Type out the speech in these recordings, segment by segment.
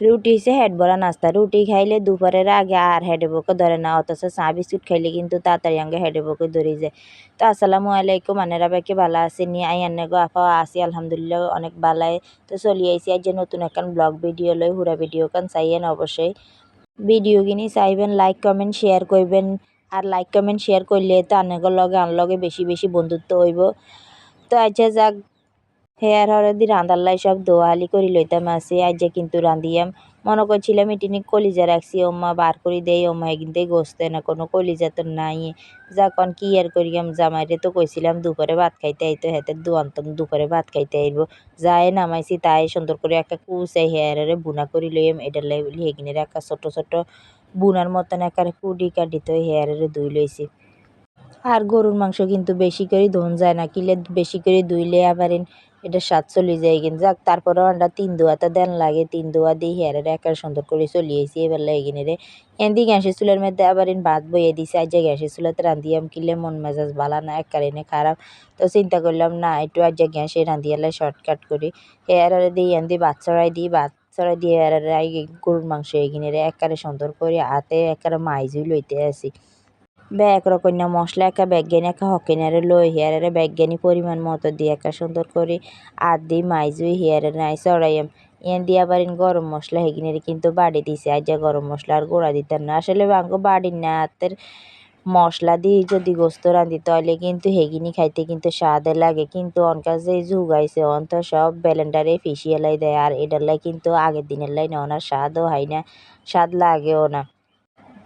রুটি হচ্ছে হেড ভরা নাস্তা। রুটি খাইলে দুপুরের আগে আর হেডে বকে ধরে না, অথচ চা বিস্কুট খাইলে কিন্তু তাড়াতাড়ি আগে হেডে বকে ধরে যায়। তো আসসালামু আলাইকুম, আনেরা বাইকে ভালো আছেনি? আই আন্নে গো আপা আছি আলহামদুলিল্লাহ অনেক ভালাই। তো চলি আইসি আজ যে নতুন একটা ব্লগ ভিডিও লই, হুরা ভিডিও কান চাইয়েন অবশ্যই। ভিডিও কিনি চাইবেন, লাইক কমেন্ট শেয়ার করবেন। আর লাইক কমেন্ট শেয়ার করলে তো আনেগর লগে আনলগে বেশি বেশি বন্ধুত্ব হইব। তো আচ্ছা যাক, হেয়ার হরদি রান্দাল্লাই সব দোয়ালি করি লইতাম আছে। আজ কিন্তু রান্দিয়াম মনে করছিলাম ইটিনি কলিজা রাখছি, ওম্মা বার করি দেই, ওম্মা এগিনতে গোস্তে না, কোনো কলিজা তো নাই। যাকন কি আর করিয়াম, জামাইরে তো কইছিলাম দুপুরে ভাত খাইতে আইতো, হেতে দুয়ান্তম দুপুরে ভাত খাইতে আইব। যায় নামাইছি তাই সুন্দর করে একটা কুচাই হেয়ারে বুনা করি লইয়াম। এটা লাই বলি হেগিনের একটা ছোট ছোট বুনার মতন একটা কুডি কাটি তো হেয়ারে ধুই লইছি। আর গরুর মাংস কিন্তু বেশি করে ধুন যায় না, কিলে বেশি করে ধুইলে আবার এটা স্বাদ চলে যায়। কিন্তু যাক তারপরেও আমরা 3 দোয়াতে দেন লাগে, 3 দোয়া দিয়ে হেয়ারে একের সুন্দর করে চলিয়েছি এবার লাগিনে রে। এনদি গ্যাসের চুলের মধ্যে আবার ভাত বইয়ে দিছে। আজ যে গ্যাসের চুলাতে রান্ধিয়াম কিলে মন মেজাজ ভালো না, এককারিনে খারাপ। তো চিন্তা করলাম না একটু আজ যে গ্যাসে রান্ধিয়ালে শর্টকাট করি। হেয়ারে দিয়ে এনদি ভাত চড়াই দিই, ভাত চড়াই দিয়ে হেয়ারে গরুর মাংস এগিনে রে একেবারে সুন্দর করে হাতে একেবারে মাইজুই লইতে আসি। ব্যাগ রকন্য মশলা একা ব্যাজ্ঞানি একা হকিনারে লই হেয়ারে ব্যাজ্ঞানি পরিমাণ মতো দিয়ে একা সুন্দর করে আর দি মাইজুই হেয়ারে নাই চড়াইম। ইয়ান দিয়ে আবার গরম মশলা হেগিনারে কিন্তু বাড়ি দিছে। আজ গরম মশলা আর গুঁড়া দিতাম না, আসলে বাঙ্গো বাড়ির না হাতের মশলা দিয়ে যদি গোস্ত রাঁধি তাহলে কিন্তু হেগিনি খাইতে কিন্তু স্বাদে লাগে। কিন্তু অনকার যে যুগ আইছে অন তো সব ব্লেন্ডারে পিষিয়ে লাই দেয়, আর এটার লাই কিন্তু আগের দিনের লাই না ওনার স্বাদও হয় না, স্বাদ লাগেও না।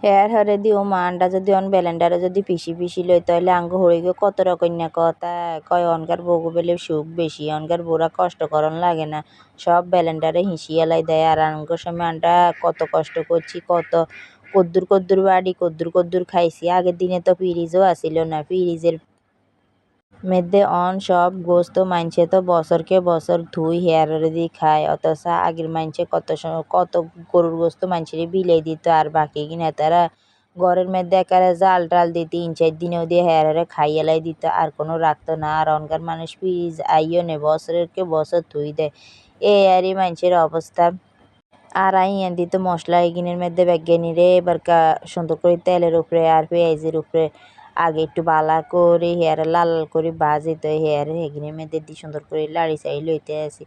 হেয়ার হরে দিও মা আন্ডা যদি অন ব্লেন্ডারে যদি পিষি পিষি লই তাহলে আঙ্গ হয়ে গিয়ে কত রকম না কথা কয় অনকার বউগো বেলে সুখ বেশি, অনকার বউরা কষ্ট করন লাগে না, সব ব্লেন্ডারে হিসিয়ে লাই দেয়। আর আঙ্গর সময় আন্ডা কত কষ্ট করছি, কত কদ্দুর কদ্দুর বাড়ি কদ্দুর কদ্দুর খাইছি। আগের দিনে তো ফ্রিজও আসিল না, ফ্রিজের মেদ্দে অন সব গোস্ত মানছে তো বছরকে বছর ধুই হেয়ারে দিয়ে খায়, অথচ আগের মানছে কত গরুর গোস্ত মানছে বিলাই দিত আর বাকি কিনা তারা ঘরের মধ্যে একারে জাল টাল দিয়ে 3-4 দিনেও দিয়ে হেয়ারে খাইয়ালাই দিত, আর কোনো রাখতো না। আর অনকার মানুষ ফ্রিজ আইও নে বছরের কে বছর ধুই দেয়, এই আরই মানুষের অবস্থা। আর আই দিত মশলা এগিনের মধ্যে ব্যাজ্ঞানি রে এবার সুন্দর করে তেলের উপরে আর পেঁয়াজের উপরে আগে একটু বালা করে হেয়ারে লাল লাল করে ভাজি তো হেয়ারে হেগিনের মধ্যে দিয়ে সুন্দর করে লাড়ি চাই লইতে আসি।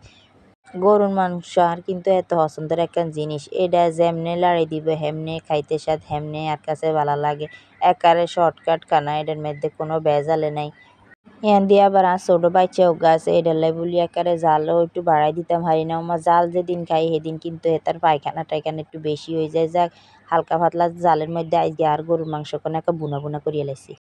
গরুর মাংস আর কিন্তু এত পছন্দের একটা জিনিস, এটা যেমনে লাড়ি দিব হেমনে খাইতে স্বাদ, হেমনে আর কাছে ভালো লাগে। একারে শর্টকাট খানা, এটার মধ্যে কোনো ভেজালে নাই। ইয়ান দিয়ে আবার আর ছোট বাচ্চা ওগা আছে, এটার লাই বলি একারে জালও একটু বাড়াই দিতাম হারি না। আমার জাল যেদিন খাই সেদিন কিন্তু তার পায়খানা টায়খানা একটু বেশি হয়ে যায়। যাক হালকা পাতলা জালের মধ্যে আজকে আর গরুর মাংস কোনো একটা বুনা বুনা করিয়ে লাইছি।